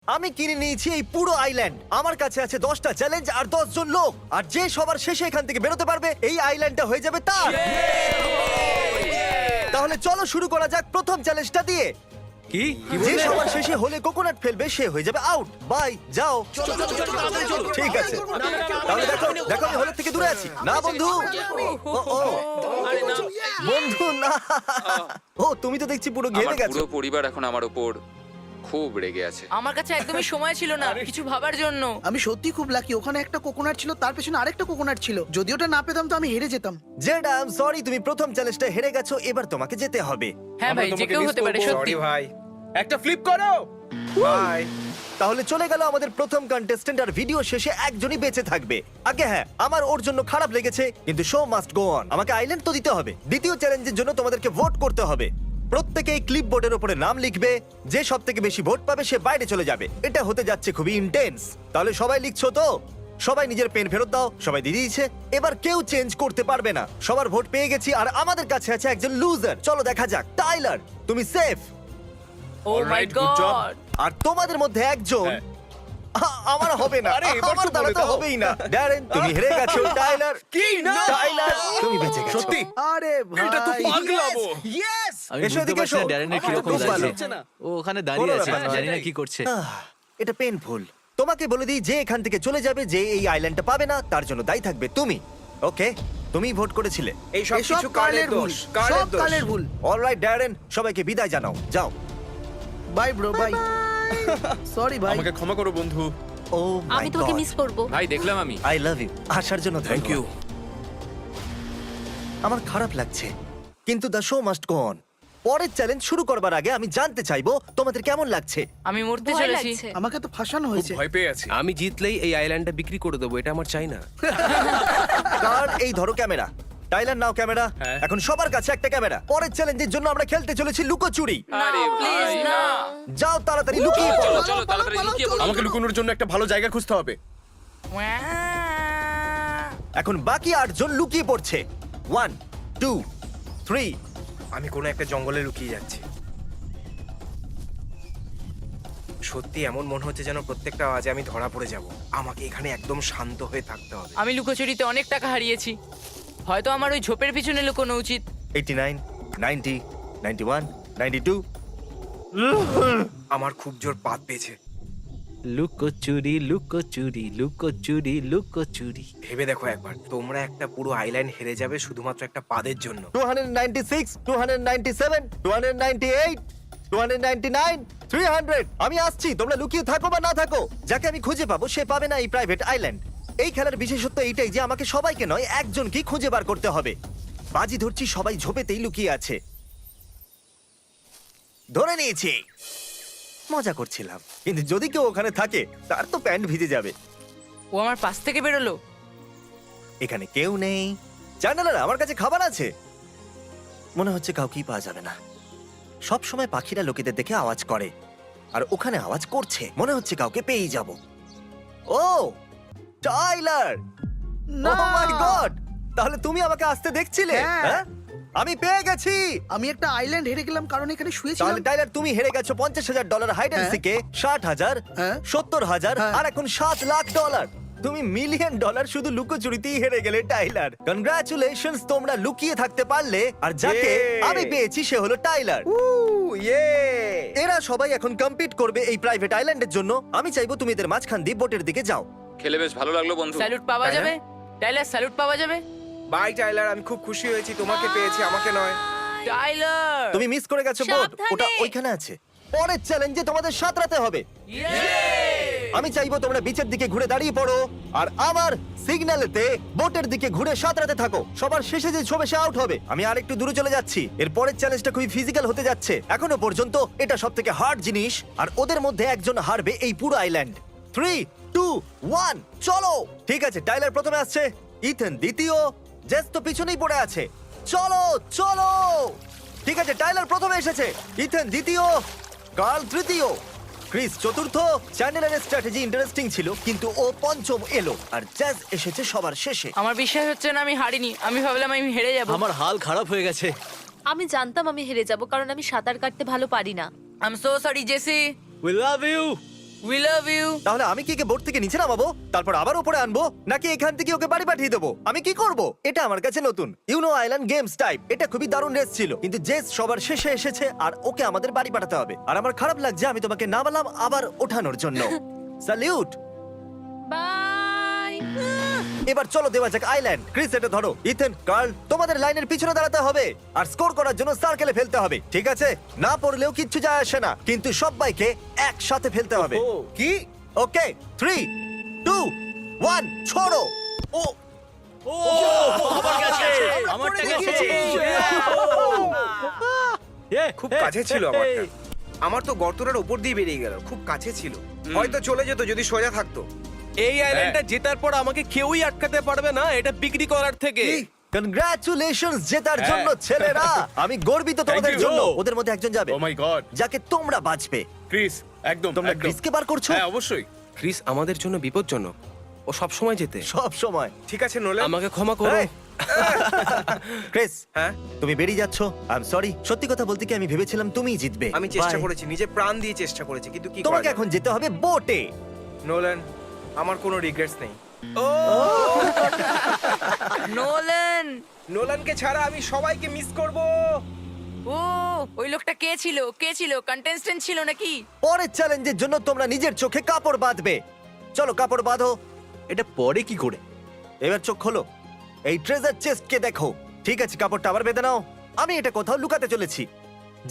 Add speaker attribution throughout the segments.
Speaker 1: আমি কিনে নিয়েছি এই পুরো আইল্যান্ড। আমার কাছে আছে 10টা চ্যালেঞ্জ আর 10 জন লোক, আর যে সবার শেষে এখান থেকে বেরোতে পারবে এই আইল্যান্ডটা হয়ে যাবে তার। তাহলে চলো শুরু করা যাক প্রথম চ্যালেঞ্জটা দিয়ে।
Speaker 2: কি
Speaker 1: যে সবার শেষে হলে কোকোনাট ফেলবে সে হয়ে যাবে আউট। বাই, যাও। ঠিক আছে, তাহলে দেখো দেখো আমি হলের থেকে দূরে আছি। না বন্ধু, ও ও বন্ধু না। ও তুমি তো দেখছি পুরো ঘেমে
Speaker 3: আমার
Speaker 1: গেছো।
Speaker 3: পুরো পরিবার এখন আমার উপর খুব রেগে আছে।
Speaker 4: আমার কাছে একদমই সময় ছিল না কিছু ভাবার জন্য।
Speaker 5: আমি সত্যি খুব লাকি, ওখানে একটা কোকোনাট ছিল, তার পেছনে আরেকটা কোকোনাট ছিল। যদি ওটা না পেতাম তো আমি হেরে যেতাম।
Speaker 1: জেড আই এম সরি, তুমি প্রথম চ্যালেঞ্জটা হেরে গেছো। এবার তোমাকে যেতে হবে।
Speaker 4: হ্যাঁ ভাই, যে কেউ হতে পারে সত্যি।
Speaker 2: ভাই একটা ফ্লিপ করো ভাই।
Speaker 1: তাহলে চলে গেল আমাদের প্রথম কন্টেস্ট্যান্ট, আর ভিডিও শেষে একজনই বেঁচে থাকবে। আগে হ্যাঁ, আমার ওর জন্য খারাপ লেগেছে, কিন্তু শো মাস্ট গো অন। আমাকে আইল্যান্ড তো দিতে হবে। দ্বিতীয় চ্যালেঞ্জের জন্য তোমাদেরকে ভোট করতে হবে। প্রত্যেকেই ক্লিপ বোর্ডের উপরে নাম লিখবে। যে সব থেকে বেশি ভোট পাবে সে বাইরে চলে যাবে। এটা হতে যাচ্ছে খুবই ইন্টেন্স। তাহলে সবাই লিখছো তো? সবাই নিজের পেন ফেরত দাও। সবাই দিয়ে দিয়েছে। এবার কেউ চেঞ্জ করতে পারবে না। সবার ভোট পেয়ে গেছি, আর আমাদের কাছে আছে একজন লুজার। চলো দেখা যাক। টাইলার, তুমি সেফ।
Speaker 4: ও মাই
Speaker 2: Alright, good job.
Speaker 4: গড।
Speaker 1: আর তোমাদের মধ্যে একজন
Speaker 2: হ্যাঁ।
Speaker 1: আমার হবে না।
Speaker 2: আরে, এবার
Speaker 1: আমার
Speaker 2: তো
Speaker 1: দ্বারা
Speaker 2: বলে
Speaker 1: তো
Speaker 2: দাও।
Speaker 1: হবেই না। ড্যারেন, তুমি হেরে গেছো। টাইলার,
Speaker 2: কি না
Speaker 1: টাইলার, তুমি বেঁচে গেছো।
Speaker 2: সত্যি
Speaker 5: আরে ভাই,
Speaker 2: এটা তো পাগলামো।
Speaker 6: আমি
Speaker 1: এসো
Speaker 6: বুঝতে
Speaker 1: এদিকে
Speaker 6: পারছি না
Speaker 1: এসো।
Speaker 6: ড্যারেনের
Speaker 1: আমার
Speaker 6: কিরকম
Speaker 1: খুব ভালো।
Speaker 6: লাগছে। ও ওখানে দাঁড়িয়ে
Speaker 1: কোনো
Speaker 6: আছে,
Speaker 1: ব্যাপার নয়।
Speaker 6: জানি না কি করছে।
Speaker 1: এটা পেইনফুল। তোমাকে বলে দিই, যে এখান থেকে চলে যাবে, যে এই আইল্যান্ডটা পাবে না, তার জন্য দায়ী থাকবে তুমি। ওকে, তুমি ভোট করেছিলে।
Speaker 2: এই সব
Speaker 5: এসব
Speaker 2: কিছু
Speaker 5: কালের ভুল, সব কালের ভুল।
Speaker 1: অলরাইট ড্যারেন, সবাইকে বিদায় জানাও। যাও।
Speaker 5: By bro, by. সরি ভাই।
Speaker 2: আমাকে ক্ষমা করো বন্ধু।
Speaker 1: ও
Speaker 7: আমি তোমাকে মিস করব।
Speaker 3: ভাই দেখলাম আমি।
Speaker 1: I love you. আসার জন্য থ্যাংক ইউ। আমার খারাপ লাগছে, কিন্তু the show must go on. পরের চ্যালেঞ্জ শুরু করবার আগে আমি জানতে চাইবো তোমাদের কেমন লাগছে।
Speaker 4: আমি মরতে
Speaker 7: ভয়
Speaker 4: চলেছি।
Speaker 7: লাগছে।
Speaker 5: আমাকে তো ফাঁসানো
Speaker 2: খুব
Speaker 5: হয়েছে।
Speaker 2: ভয় পেয়ে আছি।
Speaker 8: আমি জিতলেই এই আইল্যান্ডটা বিক্রি করে দেবো, এটা আমার চাই না।
Speaker 1: কার এই ধরো ক্যামেরা। টাইলার নাও ক্যামেরা।
Speaker 2: হ্যাঁ।
Speaker 1: এখন সবার কাছে একটা ক্যামেরা। পরের চ্যালেঞ্জের জন্য আমরা খেলতে চলেছি লুকোচুরি।
Speaker 3: আরে
Speaker 4: প্লিজ
Speaker 3: ভাই
Speaker 4: না।
Speaker 1: যাও তাড়াতাড়ি লুকিয়ে পড়ো।
Speaker 3: চলো চলো তাড়াতাড়ি লুকিয়ে পড়ো।
Speaker 2: আমাকে লুকোনোর জন্য একটা ভালো জায়গা খুঁজতে হবে।
Speaker 1: এখন বাকি 8 জন লুকিয়ে পড়ছে। 1 2 3।
Speaker 8: আমি কোনো একটা জঙ্গলে লুকিয়ে যাচ্ছি। সত্যি এমন মনে হচ্ছে যেন প্রত্যেকটা আওয়াজে আমি ধরা পড়ে যাব। আমাকে এখানে একদম শান্ত হয়ে থাকতে হবে।
Speaker 4: আমি লুকোচুরিতে অনেক টাকা হারিয়েছি। হয়তো আমার ওই ঝোপের পিছনে লুকোনো উচিত।
Speaker 1: 89 90 91 92।
Speaker 8: আমার খুব জোর পাত পেয়েছে।
Speaker 6: লুকোচুরি লুকোচুরি লুকোচুরি লুকোচুরি।
Speaker 8: ভেবে দেখো একবার, তোমরা একটা পুরো আইল্যান্ড হেরে যাবে শুধুমাত্র একটা পাদের জন্য।
Speaker 1: 296 297 298 299 300। আমি আসছি, তোমরা লুকিয়ে থাকো বা না থাকো। যাকে আমি খুঁজে পাবো সে পাবে না এই প্রাইভেট আইল্যান্ড। এই খেলার বিশেষত্ব এইটাই যে আমাকে সবাইকে নয়, একজনকেই খুঁজে বার করতে হবে। বাজি ধরছি সবাই ঝোপেতেই লুকিয়ে আছে। ধরে নিয়েছি। মজা করছিলাম, কিন্তু যদি কেউ ওখানে থাকে তার তো প্যান্ট ভিজে যাবে।
Speaker 4: ও আমার পাশ থেকে বেরোলো।
Speaker 1: এখানে কেউ নেই। জানালার আমার কাছে খাবার আছে। মনে হচ্ছে কাউকেই পাওয়া যাবে না। সব সময় পাখিরা লোকেদের দেখে আওয়াজ করে, আর ওখানে আওয়াজ করছে। মনে হচ্ছে কাউকে পেয়েই যাব। ও টাইলার,
Speaker 5: না।
Speaker 1: ও মাই গড, তাহলে তুমি আমাকে আসতে দেখছিলে?
Speaker 5: হ্যাঁ।
Speaker 1: হ্যাঁ? আমি পেয়ে গেছি।
Speaker 5: আমি একটা আইল্যান্ড হেরে গেলাম কারণ এখানে শুয়েছিলাম।
Speaker 1: তাহলে টাইলার তুমি হেরে গেছো $50,000 হাইড এন্ড
Speaker 5: হ্যাঁ।
Speaker 1: সিকে, 60,000,
Speaker 5: হ্যাঁ।
Speaker 1: 70,000,
Speaker 5: হ্যাঁ।
Speaker 1: আর এখন $7,00,000। তুমি $1,000,000 শুধু লুকোচুরিতেই হেরে গেলে টাইলার। কনগ্রাচুলেশনস, তোমরা লুকিয়ে থাকতে পারলে। আর যাকে
Speaker 2: Yay!
Speaker 1: আমি পেয়েছি সে হলো টাইলার।
Speaker 2: ইয়ে
Speaker 1: এরা সবাই এখন কম্পিট করবে এই প্রাইভেট আইল্যান্ডের জন্য। আমি চাইবো তুমি এদের মাঝখান দিয়ে বোটের দিকে যাও।
Speaker 3: খেলে বেশ ভালো লাগলো বন্ধু।
Speaker 4: স্যালুট পাওয়া
Speaker 8: তাই না?
Speaker 4: যাবে? টাইলার স্যালুট পাওয়া যাবে?
Speaker 8: বাই টাইলার, আমি খুব খুশি হয়েছি। তোমাকে পেয়েছি, আমাকে নয়।
Speaker 4: টাইলার
Speaker 1: তুমি মিস করে গেছো বোট,
Speaker 7: সাবধানে।
Speaker 1: ওটা ওইখানে আছে। পরের চ্যালেঞ্জে তোমাদের সাঁতরাতে হবে। আমি চাইবো তোমরা বিচের দিকে ঘুরে দাঁড়িয়ে পড়ো, আর আমার সিগন্যালেতে বোটের দিকে ঘুরে সাঁতরাতে থাকো। সবার শেষে যে ছবে সে আউট হবে। আমি আর একটু দূরে চলে যাচ্ছি। এর পরের চ্যালেঞ্জটা খুবই ফিজিক্যাল হতে যাচ্ছে। এখনো পর্যন্ত এটা সব থেকে হার্ড জিনিস, আর ওদের মধ্যে একজন হারবে এই পুরো আইল্যান্ড। 3 2 1 চলো। ঠিক আছে, টাইলার প্রথমে আসছে, ইথেন দ্বিতীয়, জেস তো পিছনেই পড়ে আছে। চলো চলো। ঠিক আছে, টাইলার প্রথমে এসেছে, ইথেন দ্বিতীয়, কার্ল তৃতীয়, ক্রিস চতুর্থ। চ্যান্ডেলারের স্ট্র্যাটেজি ইন্টারেস্টিং ছিল, কিন্তু ও পঞ্চম এলো, আর জ্যাজ এসেছে সবার শেষে।
Speaker 4: আমার বিশ্বাস হচ্ছে না আমি হারিনি। আমি ভাবলাম আমি হেরে যাব।
Speaker 6: আমার হাল খারাপ হয়ে গেছে।
Speaker 7: আমি জানতাম আমি হেরে যাব কারণ আমি সাঁতার কাটতে ভালো পারি না।
Speaker 4: I am so sorry Jessie.
Speaker 6: We love you.
Speaker 4: We love you.
Speaker 1: তাহলে আমি কি একে বোট থেকে নিচে নামাবো, তারপর আবার উপরে আনবো, নাকি এখান থেকে ওকে বাড়ি পাঠিয়ে দেবো? আমি কি করব? এটা আমার কাছে নতুন ইউনো আইল্যান্ড গেমস টাইপ। এটা খুবই দারুণ রেস ছিল, কিন্তু জেস সবার শেষে এসেছে আর ওকে আমাদের বাড়ি পাঠাতে হবে। আর আমার খারাপ লাগছে আমি তোমাকে নামালাম আবার ওঠানোর জন্য। স্যালিউট।
Speaker 7: বাই।
Speaker 1: এবার চলো দেওয়া যাক আইল্যান্ড। ক্রিস এটা ধরো, ইথেন, কার্ল, তোমাদের লাইনের পিছনে দাঁড়াতে হবে আর স্কোর করার জন্য সার্কেলে ফেলতে হবে, ঠিক আছে? না পড়লেও কিচ্ছু যায় আসে না, কিন্তু সবাইকে একসাথে ফেলতে হবে।
Speaker 2: কি?
Speaker 1: ওকে, 3, 2, 1, ছোড়ো। ও
Speaker 6: আমারটা গেছে।
Speaker 8: খুব কাছে ছিল আমারটা। আমার তো গর্তটার উপর দিয়ে বেরিয়ে গেল, খুব কাছে ছিল। হয়তো চলে যেত যদি সোজা থাকতো।
Speaker 2: এই আইল্যান্ডটা জেতার পর আমাকে কেউই আটকাতে পারবে না, এটা বিক্রি করার থেকে।
Speaker 1: কনগ্রাচুলেশনস জেতার জন্য
Speaker 2: হ্যাঁ।
Speaker 1: ছেলেরা। আমি গর্বিত তোমাদের
Speaker 2: Thank you.
Speaker 1: জন্য। ওদের মধ্যে একজন যাবে
Speaker 2: ও মাই গড,
Speaker 1: যাকে তোমরা বাঁচবে।
Speaker 2: ক্রিস, একদম
Speaker 1: তোমরা
Speaker 2: একদম।
Speaker 1: ক্রিসকে বার করছো
Speaker 2: হ্যাঁ অবশ্যই।
Speaker 8: ক্রিস আমাদের জন্য বিপজ্জনক, ও সব সময় যেতে।
Speaker 1: সব সময়।
Speaker 8: ঠিক আছে নোলান,
Speaker 2: আমাকে ক্ষমা করো।
Speaker 1: এই, ক্রিস,
Speaker 8: হ্যাঁ
Speaker 1: তুমি বেরিয়ে যাচ্ছ। I am sorry. সত্যি কথা বলতে কি আমি ভেবেছিলাম তুমিই জিতবে।
Speaker 8: আমি চেষ্টা
Speaker 1: Bye.
Speaker 8: করেছি, নিজে প্রাণ দিয়ে চেষ্টা করেছি, কিন্তু কি করা
Speaker 1: তোমাকে
Speaker 8: যাবে?
Speaker 1: এখন যেতে হবে বোটে।
Speaker 8: নোলান, আমার কোনো রিগ্রেটস নেই।
Speaker 4: নোলান।
Speaker 8: নোলানকে ছাড়া আমি সবাইকে মিস করব।
Speaker 4: ও ওই লোকটা কে ছিল? কে ছিল? কন্টেস্টেন্ট ছিল নাকি?
Speaker 1: পরের চ্যালেঞ্জের জন্য তোমরা নিজের চোখে কাপড় বাঁধবে। চলো কাপড় বাঁধো।
Speaker 6: এটা পরে কি করে?
Speaker 1: এবার চোখ খোলো, এই ট্রেজার চেস্টকে দেখো। ঠিক আছে, কাপড়টা আবার বেঁধে নাও। আমি এটা কোথাও লুকাতে চলেছি,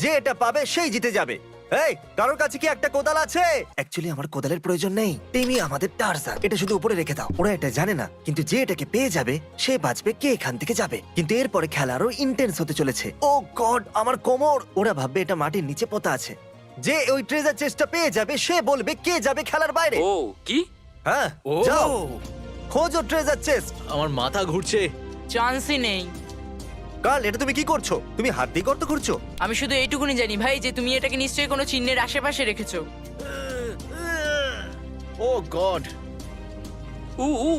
Speaker 1: যে এটা পাবে সেই জিতে যাবে। এই, কারোর কাছে কি একটা কোদাল আছে? অ্যাকচুয়ালি আমার কোদালের প্রয়োজন নেই, টিমি আমাদের টারজান। এটা শুধু উপরে রেখে দাও। ওরা এটা জানে না, কিন্তু যে এটাকে পেয়ে যাবে সে বাঁচবে, কে এখান থেকে যাবে। কিন্তু এরপরে খেলা আরো ইন্টেন্স হতে চলেছে। ও গড, আমার কোমর। ওরা ভাববে এটা মাটির নিচে পোতা আছে। যে ওই ট্রেজার চেস্টটা পেয়ে যাবে সে বলবে কে যাবে খেলার বাইরে।
Speaker 3: ও কি?
Speaker 1: হ্যাঁ, যাও খোঁজো ট্রেজার চেস্ট।
Speaker 6: আমার মাথা ঘুরছে।
Speaker 4: চান্সই নেই।
Speaker 1: কার্ল, এটা তুমি কি করছো? তুমি হাত দিয়ে গর্ত করছো?
Speaker 4: আমি শুধু এইটুকুনি জানি ভাই যে তুমি এটাকে নিশ্চয়ই কোনো চিহ্নের আশেপাশে রেখেছো।
Speaker 2: ও গড,
Speaker 3: উ উ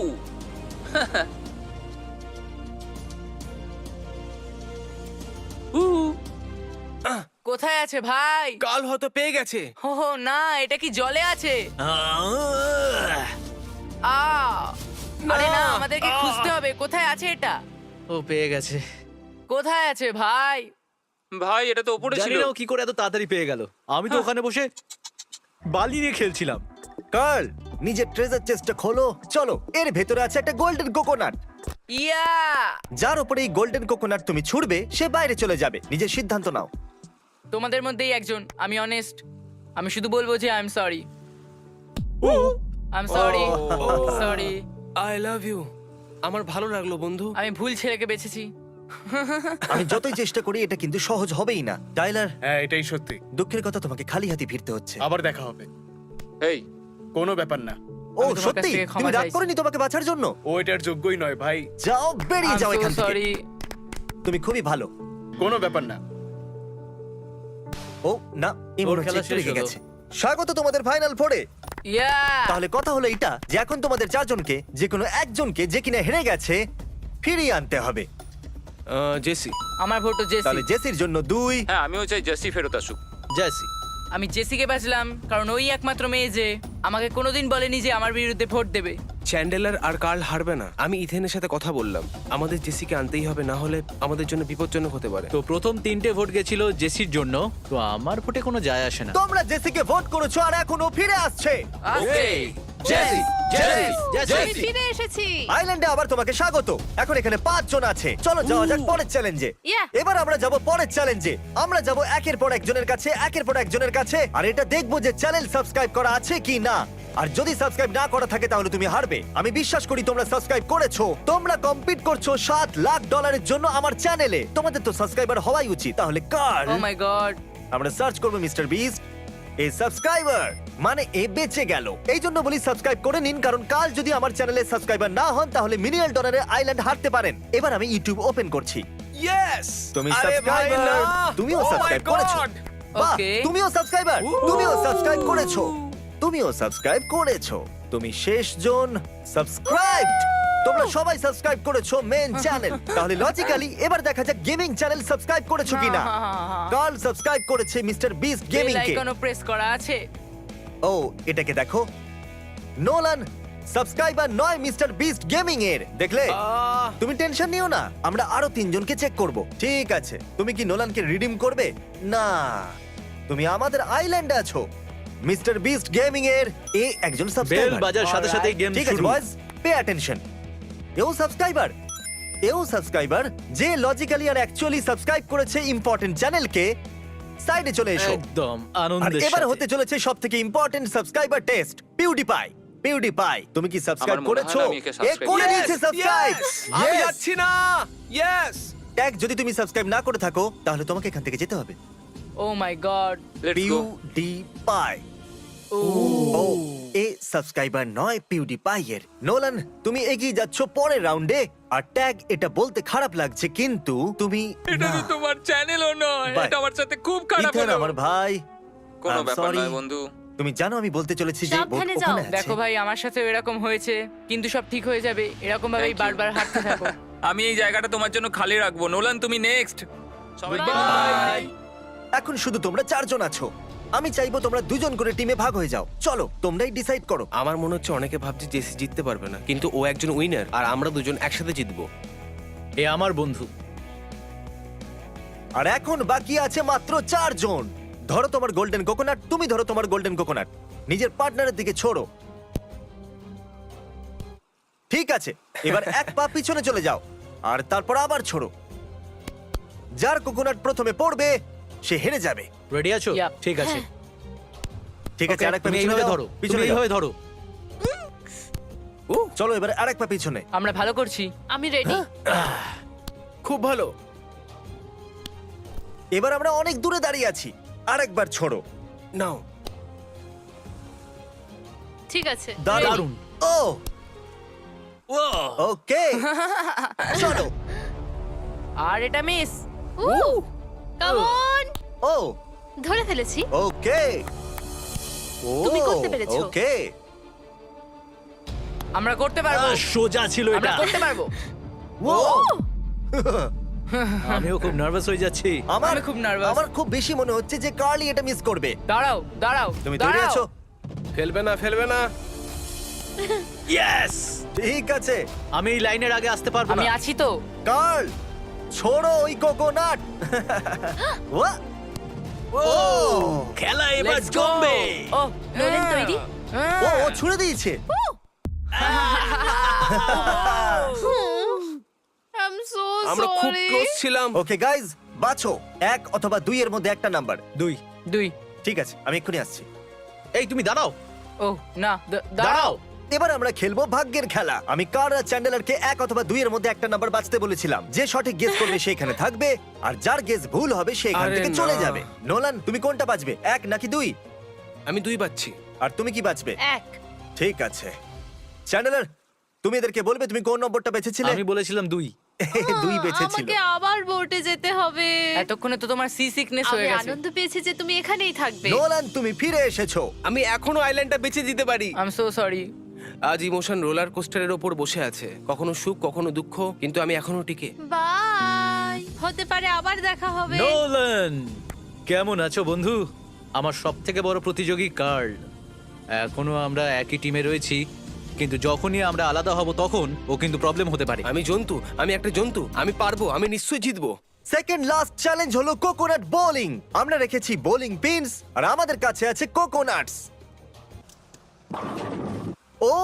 Speaker 3: উ
Speaker 4: কোথায় আছে ভাই?
Speaker 2: কাল হয়তো পেয়ে গেছে।
Speaker 4: হো হো, না, এটা কি জলে আছে? আ আরে না, আমাদেরকে খুঁজতে হবে। কোথায় আছে এটা?
Speaker 6: ও পেয়ে গেছে।
Speaker 4: কোথায় আছে ভাই?
Speaker 3: ভাই এটা তো উপরে
Speaker 6: জানি
Speaker 3: ছিল।
Speaker 6: না ও কি করে এত তাড়াতাড়ি পেয়ে গেল। আমি তো ওখানে বসে বালি নিয়ে খেলছিলাম।
Speaker 1: কার্ল, নিজের ট্রেজার চেস্টটা খোলো। চলো, এর ভেতরে আছে একটা গোল্ডেন কোকোনাট।
Speaker 4: ইয়া!
Speaker 1: যার উপরে এই গোল্ডেন কোকোনাট তুমি ছুড়বে সে বাইরে চলে যাবে। নিজের সিদ্ধান্ত নাও।
Speaker 4: তোমাদের মধ্যেই একজন। আমি অনেস্ট। আমি শুধু বলবো যে I am sorry. I am sorry. Sorry.
Speaker 2: I love you. আমার ভালো লাগলো বন্ধু।
Speaker 4: আমি ভুল ছেলেকে বেছেছি।
Speaker 1: আমি যতই চেষ্টা করি এটা কিন্তু সহজ হবেই না। টাইলার,
Speaker 2: হ্যাঁ এটাই সত্যি।
Speaker 1: দুঃখের কথা, তোমাকে খালি হাতে ফিরতে হচ্ছে।
Speaker 2: আবার দেখা হবে।
Speaker 3: এই
Speaker 2: কোনো ব্যাপার না,
Speaker 1: ও
Speaker 4: আমি তোমার
Speaker 1: সত্যি?
Speaker 4: কাছ থেকে ক্ষমা
Speaker 1: তুমি রাগ
Speaker 4: চাইছি।
Speaker 1: করেনি তোমাকে বাঁচার জন্য?
Speaker 2: ও এটার যোগ্যই নয় ভাই।
Speaker 1: যাও, বেরিয়ে যাও এখান থেকে।
Speaker 4: সরি।
Speaker 1: তুমি খুবই ভালো।
Speaker 2: কোনো ব্যাপার না।
Speaker 1: ও না, এই
Speaker 6: ওর
Speaker 1: মনে
Speaker 6: খেলা
Speaker 1: হচ্ছে
Speaker 6: শেষ
Speaker 1: রেগে
Speaker 6: হলো।
Speaker 1: গেছে। স্বাগত তোমাদের ফাইনাল ফোরে।
Speaker 4: ইয়া!
Speaker 1: তাহলে কথা হলো এটা যে এখন তোমাদের চারজনকে যে কোনো একজনকে যে কিনা হেরে গেছে ফিরিয়ে আনতে হবে।
Speaker 2: জেসি।
Speaker 4: আমার ভোটও জেসি।
Speaker 1: তাহলে জেসির জন্য 2।
Speaker 3: হ্যাঁ আমিও চাই জেসি ফেরত আসুক।
Speaker 6: জেসি।
Speaker 4: আমি জেসিকে বাঁচলাম কারণ ওই একমাত্র মেয়ে যে আমাকে কোনোদিন বলেনি যে আমার বিরুদ্ধে ভোট দেবে।
Speaker 9: চ্যান্ডেলার আর কার্ল হারবে না। আমি ইথেনের সাথে কথা বললাম, আমাদের জেসিকে আনতেই হবে, না হলে আমাদের জন্য বিপজ্জনক হতে পারে।
Speaker 6: তো প্রথম 3টে ভোট গেছিল জেসির জন্য, তো আমার ভোটে কোনো যায় আসে না।
Speaker 1: তোমরা জেসিকে ভোট করেছো আর এখনো ফিরে আসছে।
Speaker 4: আসছে।
Speaker 6: জেসি, জেসি,
Speaker 7: আমি
Speaker 6: জেসি।
Speaker 7: ফিরে এসেছি।
Speaker 1: আইল্যান্ডে আবার তোমাকে স্বাগত। এখন এখানে 5 জন আছে। চলো যাওয়া যাক পরের চ্যালেঞ্জে।
Speaker 7: Yeah.
Speaker 1: এবার আমরা যাব পরের চ্যালেঞ্জে। আমরা যাব একের পর একজনের কাছে, একের পর একজনের কাছে, আর এটা দেখবো যে চ্যানেল সাবস্ক্রাইব করা আছে কি না। আর যদি সাবস্ক্রাইব না করা থাকে তাহলে তুমি হারবে। আমি বিশ্বাস করি তোমরা সাবস্ক্রাইব করেছো। তোমরা কম্পিট করছো $7 লাখ জন্য আমার চ্যানেলে। তোমাদের তো সাবস্ক্রাইবার হওয়াই উচিত। তাহলে কার
Speaker 4: ও মাই গড।
Speaker 1: আমরা সার্চ করবো মিস্টার বিস্ট এই সাবস্ক্রাইবার, মানে এ বেঁচে গেল। এই জন্য বলি সাবস্ক্রাইব করে নিন, কারণ কাল যদি আমার চ্যানেলে সাবস্ক্রাইবার না হন তাহলে $1 মিলিয়ন আইল্যান্ড হারতে পারেন। এবার আমি ইউটিউব ওপেন করছি।
Speaker 2: ইয়েস!
Speaker 1: তুমি সাবস্ক্রাইবার, তুমিও সাবস্ক্রাইব করেছো। বাহ,
Speaker 4: Okay.
Speaker 1: তুমিও সাবস্ক্রাইবার, তুমিও সাবস্ক্রাইব করেছো, তুমিও সাবস্ক্রাইব করেছো। তুমি শেষ জন সাবস্ক্রাইবড। তোমরা সবাই সাবস্ক্রাইব করেছো মেন চ্যানেল। তাহলে লজিক্যালি এবার দেখা যাক গেমিং চ্যানেল সাবস্ক্রাইব করেছো কিনা। কাল সাবস্ক্রাইব করেছে মিস্টার বিস্ট গেমিং
Speaker 4: বেল
Speaker 1: কে।
Speaker 4: আইকনও প্রেস করা আছে।
Speaker 1: ও এটাকে দেখো, নোলান সাবস্ক্রাইবার নয় মিস্টার বিস্ট গেমিং এর, দেখলে? তুমি টেনশন নিও না, আমরা আরো 3 জনকে চেক করব। ঠিক আছে, তুমি কি নোলানকে রিডিম করবে? না, তুমি আমাদের আইল্যান্ডে আছো। মিস্টার বিস্ট গেমিং এর এ একজন
Speaker 6: বেল
Speaker 1: সাবস্ক্রাইবার।
Speaker 6: বাজার সাথে সাথে গেম
Speaker 1: ঠিক আছে
Speaker 6: শুরু।
Speaker 1: Boys, pay attention. এও সাবস্ক্রাইবার যে লজিক্যালি আর অ্যাকচুয়ালি সাবস্ক্রাইব করেছে ইম্পর্টেন্ট চ্যানেলকে। সাইডে চলে এসো।
Speaker 6: একদম
Speaker 1: আর
Speaker 6: আনন্দের
Speaker 1: এবার
Speaker 6: সাথে।
Speaker 1: হতে চলেছে সবথেকে ইম্পর্টেন্ট সাবস্ক্রাইবার টেস্ট, পিউডিপাই। তুমি কি সাবস্ক্রাইব
Speaker 3: আমার মনে হয়
Speaker 1: করেছো?
Speaker 3: না আমি একে
Speaker 1: এ
Speaker 3: subscribe
Speaker 1: করে
Speaker 3: করেছি।
Speaker 1: দিয়েছে সাবস্ক্রাইব।
Speaker 9: আমি যাচ্ছি না। ইয়েস।
Speaker 1: ট্যাগ যদি তুমি সাবস্ক্রাইব না করে থাকো তাহলে তোমাকে এখান থেকে যেতে হবে।
Speaker 4: Oh my god.
Speaker 3: Let's go.
Speaker 1: PewDiePie. ও এ সাবস্ক্রাইবার নয় পিউডিপাই এর। নোলান তুমি এগিয়ে যাচ্ছ পরের রাউন্ডে, আর ট্যাগ এটা বলতে খারাপ লাগছে কিন্তু তুমি
Speaker 3: এটা তো তোমার চ্যানেলও নয়,
Speaker 1: Bye.
Speaker 3: এটা আমার সাথে খুব খারাপ
Speaker 1: ইথান
Speaker 3: হলো।
Speaker 1: আমার ভাই।
Speaker 3: কোনো
Speaker 1: I'm
Speaker 3: ব্যাপার
Speaker 1: sorry.
Speaker 3: নয় বন্ধু।
Speaker 1: তুমি জানো আমি বলতে চলেছি যে
Speaker 7: সাবধানে
Speaker 1: ওখানে
Speaker 7: যাও।
Speaker 1: আছে।
Speaker 4: দেখো ভাই, আমার সাথে এরকম হয়েছে, কিন্তু সব ঠিক হয়ে যাবে। এরকম ভাবেই
Speaker 3: Thank you.
Speaker 4: বারবার হাঁটতে থাকো।
Speaker 3: আমি এই জায়গাটা তোমার জন্য খালি রাখবো। নোলান তুমি নেক্সট। সবাই
Speaker 4: বাই।
Speaker 1: এখন শুধু তোমরা 4 জন আছো। আমি চাইবো তোমরা 2 জন করে টিমে ভাগ হয়ে যাও। চলো তোমরাই ডিসাইড করো।
Speaker 9: আমার মনে হচ্ছে অনেকে ভাবছে জেসি জিততে পারবে না, কিন্তু ও একজন উইনার আর আমরা দুজন একসাথে জিতবো।
Speaker 6: এ আমার বন্ধু।
Speaker 1: আর এখন বাকি আছে মাত্র 4 জন। ধরো তোমার গোল্ডেন কোকোনাট, তুমি ধরো তোমার গোল্ডেন কোকোনাট, নিজের পার্টনারের দিকে ছোড়ো। ঠিক আছে, এবার এক পা পিছনে চলে যাও আর তারপর আবার ছোড়ো। যার কোকোনাট প্রথমে পড়বে সে হেরে যাবে।
Speaker 6: রেডি আছো?
Speaker 4: Yeah.
Speaker 6: ঠিক আছে।
Speaker 1: ঠিক আছে,
Speaker 6: Okay,
Speaker 1: আরেক পা
Speaker 6: তুমি
Speaker 1: পিছনে
Speaker 6: এইভাবে
Speaker 1: যাও,
Speaker 6: ধরো, তুমি
Speaker 1: পিছনে যাও।
Speaker 6: এইভাবে ধরো।
Speaker 1: চলো এবার আরেক পা পিছনে।
Speaker 4: আমরা ভালো করছি।
Speaker 7: আমি রেডি।
Speaker 9: খুব ভালো।
Speaker 1: এবার আমরা অনেক দূরে দাঁড়িয়ে আছি। আরেকবার ছোড়ো।
Speaker 9: নাও।
Speaker 7: ঠিক আছে।
Speaker 1: দারুণ। ও ওকে, চলো।
Speaker 4: আর এটা মিস।
Speaker 7: Come on.
Speaker 1: ও
Speaker 7: ধরে ফেলেছি।
Speaker 1: ওকে।
Speaker 7: তুমি করতে পেরেছো।
Speaker 1: ওকে।
Speaker 4: আমরা করতে পারবো।
Speaker 6: সোজা ছিল
Speaker 4: আমরা
Speaker 6: এটা।
Speaker 4: করতে পারবো।
Speaker 1: ও
Speaker 6: আমিও খুব নার্ভাস হয়ে যাচ্ছি।
Speaker 1: আমার
Speaker 4: আমি খুব nervous।
Speaker 1: আমার খুব বেশি মনে হচ্ছে যে কার্লি এটা মিস করবে।
Speaker 4: দাঁড়াও দাঁড়াও
Speaker 1: তুমি তৈরি
Speaker 4: দাঁড়াও।
Speaker 1: আছো?
Speaker 9: ফেলবে না, ফেলবে না।
Speaker 6: ইয়েস!
Speaker 1: ঠিক আছে
Speaker 6: আমি এই লাইনের আগে আসতে পারবো
Speaker 4: আমি
Speaker 6: না।
Speaker 4: আছি তো।
Speaker 1: কার্ল, ছোড়ো ওই কোকোনাট। ওয়া! ও
Speaker 6: খেলা এবার
Speaker 4: Let's go.
Speaker 6: জমবে।
Speaker 4: ও
Speaker 7: নোলেন তৈরি?
Speaker 1: ও ও ছুড়ে দিয়েছে।
Speaker 7: আই এম সো
Speaker 9: আমরা খুব
Speaker 7: সরি।
Speaker 9: ক্লোজ ছিলাম।
Speaker 1: ওকে গাইজ, বাছো 1 অথবা 2 এর মধ্যে একটা নাম্বার।
Speaker 6: 2।
Speaker 4: 2।
Speaker 1: ঠিক আছে, আমি এক্ষুনি আসছি।
Speaker 6: এই তুমি দাঁড়াও।
Speaker 4: ও না, দাঁড়াও।
Speaker 6: দাঁড়াও।
Speaker 1: এবার আমরা খেলবো ভাগ্যের খেলা। আমি কার আর চ্যান্ডেলারকে 1 অথবা 2 এর মধ্যে একটা নাম্বার বাছতে বলেছিলাম। যে সঠিক গেস করবে সে এখানে থাকবে, আর যার গেস ভুল হবে সে এখান
Speaker 9: আরে
Speaker 1: থেকে
Speaker 9: না।
Speaker 1: চলে যাবে। নোলান তুমি কোনটা বাজবে, 1 নাকি 2?
Speaker 9: আমি 2 পাচ্ছি।
Speaker 1: আর তুমি কি বাজবে?
Speaker 7: এক।
Speaker 1: ঠিক আছে চ্যান্ডেলার, তুমি এদেরকে বলবে তুমি কোন নম্বরটা বেছেছিলে।
Speaker 6: আমি বলেছিলাম 2।
Speaker 1: 2 বেছেছিল।
Speaker 7: আমাকে আবার বোটে যেতে হবে।
Speaker 4: এতক্ষণে তো তোমার সি সিকনেস
Speaker 7: আমি
Speaker 4: হয়ে গেছে।
Speaker 7: আনন্দ পেয়েছি যে তুমি এখানেই থাকবে।
Speaker 1: নোলান তুমি ফিরে এসেছো।
Speaker 9: আমি এখনো আইল্যান্ডটা বেঁচে দিতে পারি।
Speaker 4: I am so sorry.
Speaker 9: আজ ইমোশন রোলার কোস্টারের ওপর বসে আছে, কখনো সুখ কখনো দুঃখ, কিন্তু আমি এখনো টিকে।
Speaker 7: বাই। হতে পারে আবার দেখা হবে।
Speaker 6: নোলান, কেমন আছো বন্ধু? আমার সবথেকে বড় প্রতিযোগী কার্ল। এখনো আমরা একই টিমে রয়েছি, কিন্তু যখনই আমরা আলাদা হব তখন ও কিন্তু প্রবলেম হতে পারে।
Speaker 9: আমি জন্তু, আমি একটা জন্তু, আমি পারবো, আমি নিশ্চয়ই জিতবো।
Speaker 1: সেকেন্ড লাস্ট চ্যালেঞ্জ হলো কোকোনাট বোলিং। আমরা রেখেছি বোলিং পিনস আর আমাদের কাছে আছে কোকোনাটস। ও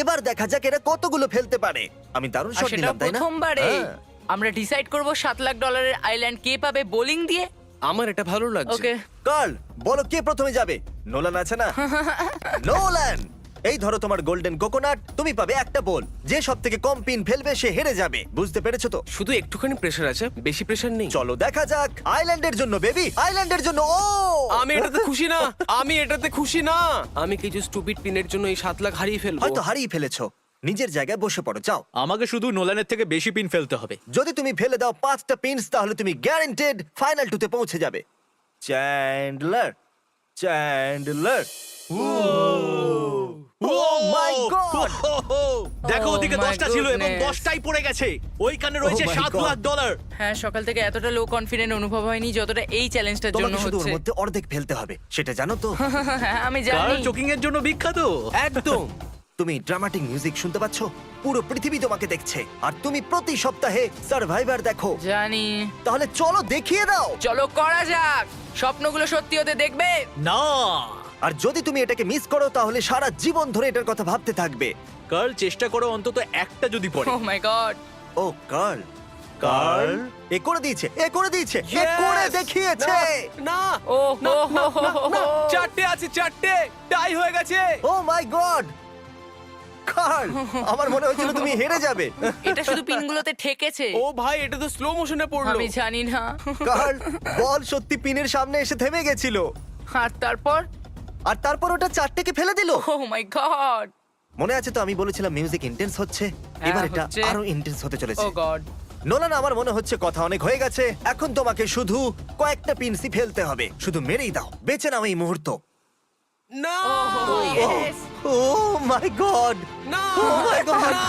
Speaker 1: এবার দেখা যাক এরা কতগুলো ফেলতে পারে। আমি দারুণ
Speaker 4: আর
Speaker 1: শট
Speaker 4: সেটা
Speaker 1: নিলাম তাই না?
Speaker 4: প্রথমবারে
Speaker 1: হ্যাঁ।
Speaker 4: আমরা ডিসাইড করব $7,00,000 আইল্যান্ড কে পাবে বোলিং দিয়ে।
Speaker 9: আমার এটা ভালো লাগছে।
Speaker 4: ওকে।
Speaker 1: কার্ল বলো কে প্রথমে যাবে? নোলান আছে না? নোলান, এই ধরো তোমার গোল্ডেন কোকোনাট, তুমি পাবে একটা বল। যে সবথেকে কম পিন ফেলবে সে হেরে যাবে। বুঝতে পেরেছো তো?
Speaker 9: শুধু একটুখানি প্রেসার আছে, বেশি প্রেসার নেই।
Speaker 1: চলো দেখা যাক। আইল্যান্ডের জন্য বেবি, আইল্যান্ডের জন্য। ও
Speaker 9: আমি এটাতে খুশি না, আমি এটাতে খুশি না। আমি কিছু স্টুপিড পিনের জন্য এই 7 লাখ হারিয়ে ফেলবো।
Speaker 1: হয়তো হারিয়ে ফেলেছো। নিজের জায়গায় বসে পড়ো, যাও।
Speaker 6: আমাকে শুধু নোলানের থেকে বেশি পিন ফেলতে হবে।
Speaker 1: যদি তুমি ফেলে দাও 5টা পিনস তাহলে তুমি গ্যারান্টেড ফাইনাল 2তে পৌঁছে যাবে। Chandler, Chandler O my god
Speaker 6: দেখো ওদিকে
Speaker 4: Oh my
Speaker 6: 10টা ছিল এবং
Speaker 4: goodness.
Speaker 6: 10টাই পড়ে গেছে ওইখানে রয়েছে
Speaker 1: Oh my
Speaker 6: 7
Speaker 1: God.
Speaker 6: Lakh dollar.
Speaker 4: হ্যাঁ, সকাল থেকে এতটা লো কনফিডেন্ট অনুভব হয়নি যতটা এই চ্যালেঞ্জটার জন্য
Speaker 1: তোমাকে শুধু ওর
Speaker 4: হচ্ছে।
Speaker 1: মধ্যে অর্ধেক ফেলতে হবে সেটা জানো তো?
Speaker 4: হ্যাঁ, আমি
Speaker 6: কার্ল
Speaker 4: জানি।
Speaker 6: চোকিং এর জন্য বিখ্যাত।
Speaker 1: একদম। তুমি ড্রামাটিক মিউজিক শুনতে পাচ্ছ? পুরো পৃথিবী তোমাকে দেখছে আর তুমি প্রতি সপ্তাহে সার্ভাইভার দেখো।
Speaker 4: জানি।
Speaker 1: তাহলে চলো দেখিয়ে দাও।
Speaker 4: চলো করা যাক, স্বপ্নগুলো সত্যি হতে দেখবে।
Speaker 6: না,
Speaker 1: আর যদি তুমি এটাকে মিস করো তাহলে সারা জীবন ধরে এটার কথা ভাবতে থাকবে।
Speaker 6: কার্ল চেষ্টা করো অন্তত একটা যদি পড়ে।
Speaker 4: ও my god.
Speaker 1: O curl, curl এ করে দিয়েছে, এ করে দিয়েছে, এ
Speaker 2: Yes!
Speaker 1: করে দেখিয়েছে।
Speaker 2: না
Speaker 4: ও
Speaker 2: না,
Speaker 4: হো
Speaker 2: না,
Speaker 4: হো
Speaker 2: না,
Speaker 4: হো
Speaker 2: না,
Speaker 4: হো।
Speaker 2: চারটে আছে, চারটে টাই হয়ে গেছে।
Speaker 1: ও মাই গড, কার্ল আমার মনে হচ্ছিল তুমি হেরে যাবে।
Speaker 4: এটা শুধু পিনগুলোতে ঠেকেছে।
Speaker 2: ও ভাই, এটা তো স্লো মোশনে পড়লো।
Speaker 4: আমি জানি না।
Speaker 1: কার্ল বল সত্যি পিনের সামনে এসে থেমে গেছিল
Speaker 4: আর তারপর
Speaker 1: আর তারপর ওটা চারটেকে ফেলে দিল।
Speaker 4: ও মাই গড।
Speaker 1: মনে আছে তো আমি বলেছিলাম মিউজিক ইন্টেন্স হচ্ছে, এবার এটা
Speaker 4: হচ্ছে।
Speaker 1: আরো ইন্টেন্স হতে
Speaker 4: ও
Speaker 1: চলেছে।
Speaker 4: গড।
Speaker 1: নোলান আমার মনে হচ্ছে কথা অনেক হয়ে গেছে, এখন তোমাকে শুধু কয়েকটা পিনসি ফেলতে হবে, শুধু মেরেই দাও, বেঁচে নাও এই মুহূর্ত।
Speaker 2: না
Speaker 1: ও মাই গড,
Speaker 2: না
Speaker 1: Oh my God!
Speaker 2: না!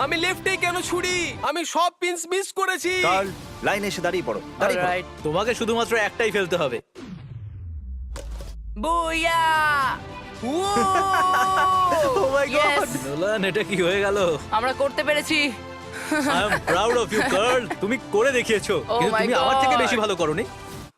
Speaker 2: আমি লেফটে কেন ছুরি? আমি সব পিনস মিস করেছি।
Speaker 1: কার্ল লাইনে এসে দাঁড়িয়ে পড়ো, দাঁড়িয়ে পড়ো।
Speaker 4: অলরাইট।
Speaker 6: তোমাকে শুধুমাত্র একটাই ফেলতে হবে।
Speaker 4: Booyah.
Speaker 1: Oh my God!
Speaker 4: Yes!
Speaker 6: Nolan, এটা কি হয়ে গেল?
Speaker 4: আমরা করতে পেরেছি।
Speaker 6: I am proud of you Carl, তুমি করে দেখিয়েছো।
Speaker 4: Oh
Speaker 6: কিন্তু
Speaker 4: my
Speaker 6: তুমি আমার থেকে
Speaker 4: God!
Speaker 6: বেশি ভালো করোনি,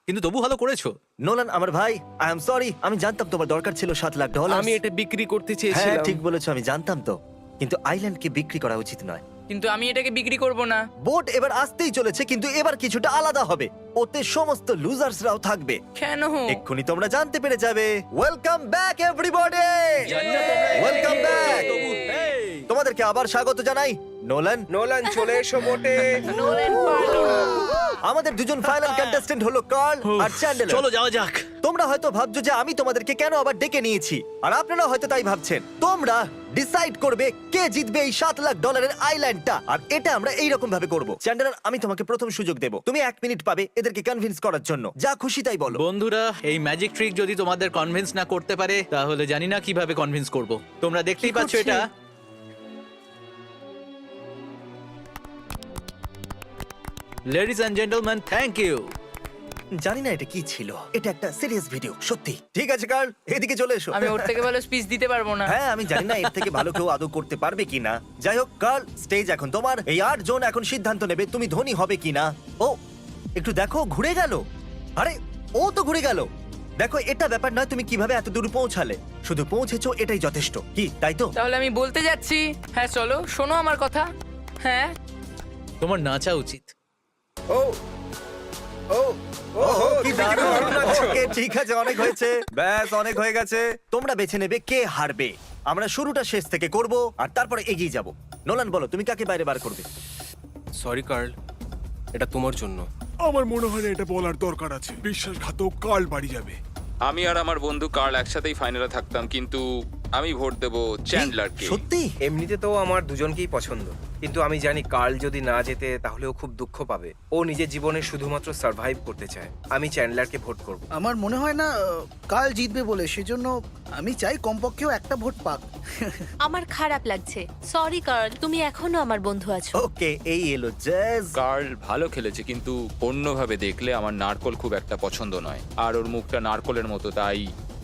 Speaker 6: কিন্তু তবু ভালো করেছো।
Speaker 1: নোলান আমার ভাই, আই এম সরি, আমি জানতাম তোমার দরকার ছিল $7 লাখ।
Speaker 2: আমি এটা বিক্রি করতে
Speaker 1: হ্যাঁ
Speaker 2: চেয়েছিলাম।
Speaker 1: ঠিক বলেছো, আমি জানতাম তো, কিন্তু আইল্যান্ডকে বিক্রি করা উচিত নয়।
Speaker 4: কিন্তু আমি এটাকে বিক্রি করব না।
Speaker 1: বোট এবার আসতেই চলেছে, কিন্তু এবার কিছুটা আলাদা হবে, ওতে সমস্ত লুজার্সরাও থাকবে।
Speaker 4: কেন?
Speaker 1: এক্ষুনি তোমরা জানতে পেরে যাবে। Welcome back everybody, welcome back. তোমাদেরকে আবার স্বাগত জানাই। নোলান,
Speaker 8: নোলান চলে এসো বোটে।
Speaker 4: নোলেন পারলো না।
Speaker 1: আমাদের দুজন ফাইনাল কন্টেস্টেন্ট হলো কার্ল আর চ্যান্ডেলার।
Speaker 6: চলো যাওয়া যাক।
Speaker 1: তোমরা হয়তো ভাবছো যে আমি তোমাদেরকে কেন আবার ডেকে নিয়েছি, আর আপনারা হয়তো তাই ভাবছেন। তোমরা ডিসাইড করবে কে জিতবে এই $7 লাখ আইল্যান্ডটা, আর এটা আমরা এই রকম ভাবে করব। চ্যান্ডেলার, আমি তোমাকে প্রথম সুযোগ দেব, তুমি 1 মিনিট পাবে এদেরকে কনভিন্স করার জন্য, যা খুশি তাই বলো।
Speaker 6: বন্ধুরা, এই ম্যাজিক ট্রিক যদি তোমাদের কনভিন্স না করতে পারে তাহলে জানি না কিভাবে কনভিন্স করব। তোমরা দেখতেই পাচ্ছ
Speaker 4: করছে?
Speaker 6: এটা। Ladies and gentleman, thank you.
Speaker 1: জানি না এটা কি ছিল, এটা একটা সিরিয়াস ভিডিও সত্যি। ঠিক আছে কার্ল, এদিকে চলে এসো।
Speaker 4: আমি ওর থেকে ভালো স্পিচ দিতে পারবো না।
Speaker 1: হ্যাঁ আমি জানি না এর থেকে ভালো কেউ আদৌ করতে পারবে কিনা। যাই হোক কার্ল, স্টেজ এখন তোমার। এই 8 জন এখন সিদ্ধান্ত নেবে তুমি ধনী হবে কিনা। ও একটু দেখো, ঘুরে গেল। আরে ও তো ঘুরে গেল। দেখো এটা ব্যাপার নয় তুমি কিভাবে এত দূর পৌঁছালে, শুধু পৌঁছেছো এটাই যথেষ্ট, কি তাই তো?
Speaker 4: তাহলে আমি বলতে যাচ্ছি, হ্যাঁ চলো শোনো আমার কথা। হ্যাঁ,
Speaker 6: তোমার নাচা উচিত।
Speaker 8: ও ও ও
Speaker 1: ওহো, কি দারুণ।
Speaker 8: দারুণ নাচছো।
Speaker 1: ওকে, ঠিক আছে, অনেক হয়েছে, ব্যাস অনেক হয়ে গেছে। তোমরা বেছে নেবে কে হারবে। আমরা শুরুটা শেষ থেকে করব আর তারপরে এগিয়ে যাব। নোলান বলো, তুমি কাকে বাইরে বার করবে?
Speaker 9: সরি কার্ল, এটা তোমার জন্য।
Speaker 10: আমার মনে হয় না এটা বলার দরকার আছে। বিশ্বাসঘাতক কাল বাড়ি যাবে।
Speaker 3: আমি আর আমার বন্ধু কার্ল একসাথেই ফাইনালে থাকতাম, কিন্তু আমি ভোট দেব চ্যান্ডলারকে।
Speaker 1: সত্যি?
Speaker 8: এমনিতে তো আমার দুজনকেই পছন্দ, কিন্তু আমি জানি কার্ল যদি না জেতে তাহলে ও খুব দুঃখ পাবে। ও নিজের জীবনে শুধুমাত্র সার্ভাইভ করতে চায়। আমি চ্যান্ডলারকে ভোট করব।
Speaker 5: আমার মনে হয় না কাল জিতবে বলে, সেজন্য আমি চাই কমপক্ষেও একটা ভোট পাক।
Speaker 7: আমার খারাপ লাগছে। সরি কার্ল, তুমি এখনো আমার বন্ধু আছো।
Speaker 1: ওকে, এই এলো জ্যাজ।
Speaker 3: কার্ল ভালো খেলেছে, কিন্তু অন্যভাবে দেখলে আমার নারকল খুব একটা পছন্দ নয়, আর ওর মুখটা নারকলের মতো, তাই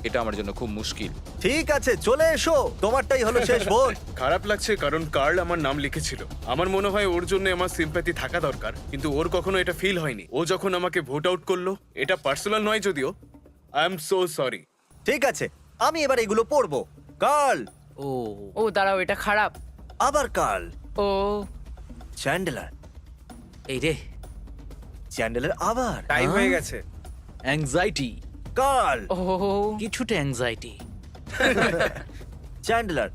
Speaker 3: এটা আমার জন্য খুব মুশকিল।
Speaker 1: ঠিক আছে, চলে এসো, তোমারটাই হলো শেষ ভোট।
Speaker 10: খারাপ লাগছে কারণ কার্ল আমার নাম লিখেছিল। আমার মনে হয় ওর জন্য আমার সিম্প্যাথি থাকা দরকার, কিন্তু ওর কখনো এটা ফিল হয়নি। ও যখন আমাকে ভোট আউট করলো, এটা পার্সোনাল নয় যদিও, আই এম সো সরি।
Speaker 1: ঠিক আছে, আমি এবার এগুলো পড়বো। কার্ল,
Speaker 6: ও
Speaker 4: ও দাঁড়াও, এটা খারাপ।
Speaker 1: আবার কার্ল,
Speaker 4: ও
Speaker 1: চ্যান্ডেলার,
Speaker 6: এই রে,
Speaker 1: চ্যান্ডেলার আবার,
Speaker 8: টাই হয়ে গেছে।
Speaker 6: অ্যাংজাইটি,
Speaker 1: কার্ল,
Speaker 4: ও
Speaker 6: কিছুটা অ্যাংজাইটি।
Speaker 1: চ্যান্ডেলার।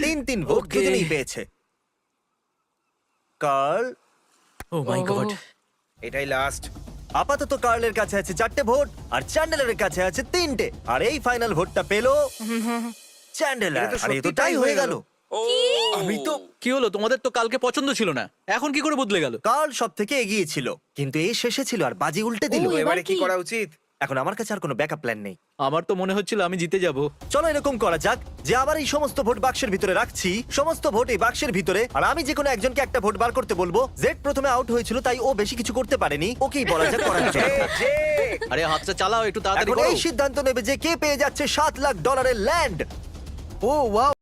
Speaker 1: 3 vote
Speaker 6: Okay.
Speaker 1: দুজনেই পেয়েছে। কার্ল,
Speaker 6: ও মাই
Speaker 4: Oh.
Speaker 6: গড।
Speaker 8: এটাই লাস্ট।
Speaker 1: আপাতত কার্লের কাছে আছে 4টে ভোট আর চ্যান্ডেলারের কাছে আছে 3টে, আর এই ফাইনাল ভোটটা পেলো চ্যান্ডেলার।
Speaker 8: এটা তো
Speaker 1: আরে এ তো
Speaker 8: সত্যি
Speaker 1: টাই
Speaker 8: tie
Speaker 1: হয়ে
Speaker 8: হয়ে
Speaker 1: গেল।
Speaker 8: গেল।
Speaker 3: আমি তো
Speaker 6: কি হলো? তোমাদের তো কালকে পছন্দ ছিল না, এখন কি করে বদলে গেল?
Speaker 1: কার্ল সব থেকে এগিয়ে ছিল, কিন্তু এই শেষে ছিল আর বাজি উল্টে দিল।
Speaker 8: তো এবারে কি করা উচিত?
Speaker 1: এখন আমার কাছে আর কোনো ব্যাকআপ প্ল্যান নেই।
Speaker 6: আমার তো মনে হচ্ছিল আমি জিতে যাব।
Speaker 1: চলো এরকম করা যাক যে আবার এই সমস্ত ভোট বাক্সের ভিতরে রাখছি, সমস্ত ভোট এই বাক্সের ভিতরে, আর আমি যে কোনো একজনকে একটা ভোট বার করতে বলবো। জেড প্রথমে আউট হয়েছিল তাই ও বেশি কিছু করতে পারেনি, ওকেই বলা যাক করার জন্য।
Speaker 6: আরে হাতটা চালাও একটু তাড়াতাড়ি
Speaker 1: এখন
Speaker 6: করো।
Speaker 1: এই সিদ্ধান্ত নেবে যে কে পেয়ে যাচ্ছে $7 লাখ ল্যান্ড।
Speaker 5: ও ওয়াও,